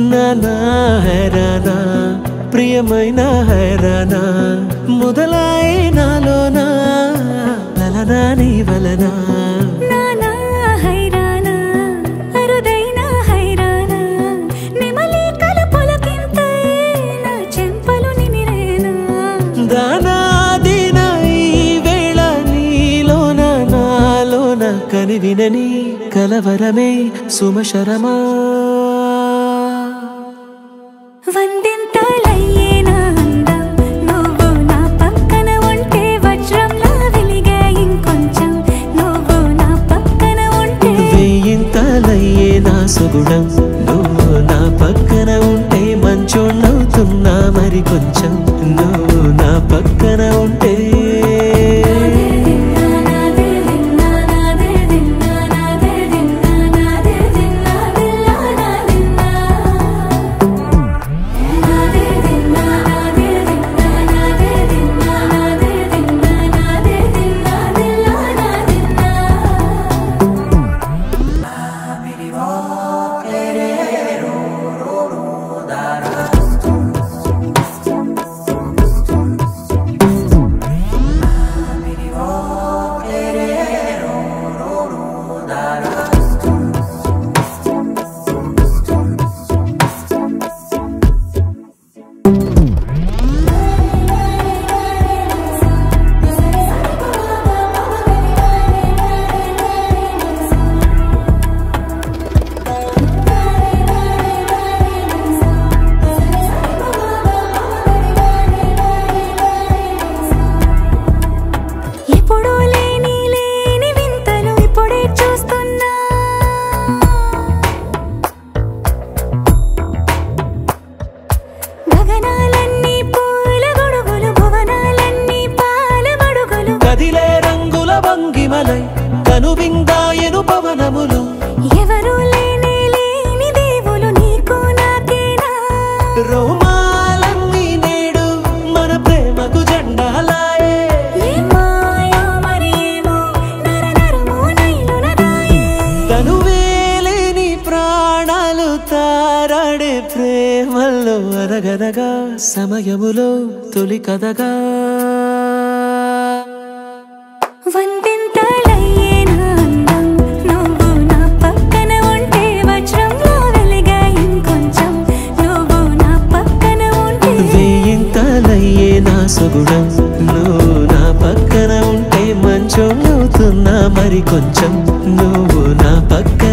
నానా హైరానా ప్రియమైన హైరానా మొదలాయి నాలోనా లలనా నీ వలనా నానా హైరానా అరుదైన హైరానా నిమలి కలుపులకింతై నా చెంపలు నిమిరేనా దానా దినా ఈ వేళ నీలోన నాలోన కనివినని కలవరమే సుమశరమా వందింతలయ్యేనా అందం నువ్వు నా పక్కన ఉంటే వజ్రంలా వెలిగే ఇంకొంచెం నువ్వు నా పక్కన ఉంటే వేయింతలయ్యే నా సుగుణం నువ్వు నా పక్కన ఉంటే మంచోణ్ణవుతున్నా మరి కొంచెం నువ్వు నా పక్కన ఉంటే కనువిందాయను పవనములు ఎవరు లేని దేవులు నీకు నాకేనా రోమాలన్నీ నేడు మన ప్రేమకు జెండాలాయే మాయో మరేమో నరనరమో నైలునదాయే తనువేలేని ప్రాణాలు తారాడే ప్రేమల్లో అరగరగా సమయములో తొలి కథగా వందింతలయ్యేనా అందం నువ్వు నా పక్కన ఉంటే వజ్రంలా వెలిగే ఇంకొంచెం నువ్వు నా పక్కన ఉంటే వేయింతలయ్యే నా సుగుణం నువ్వు నా పక్కన ఉంటే మంచోణ్ణవుతున్నా మరి కొంచెం నువ్వు నా పక్కన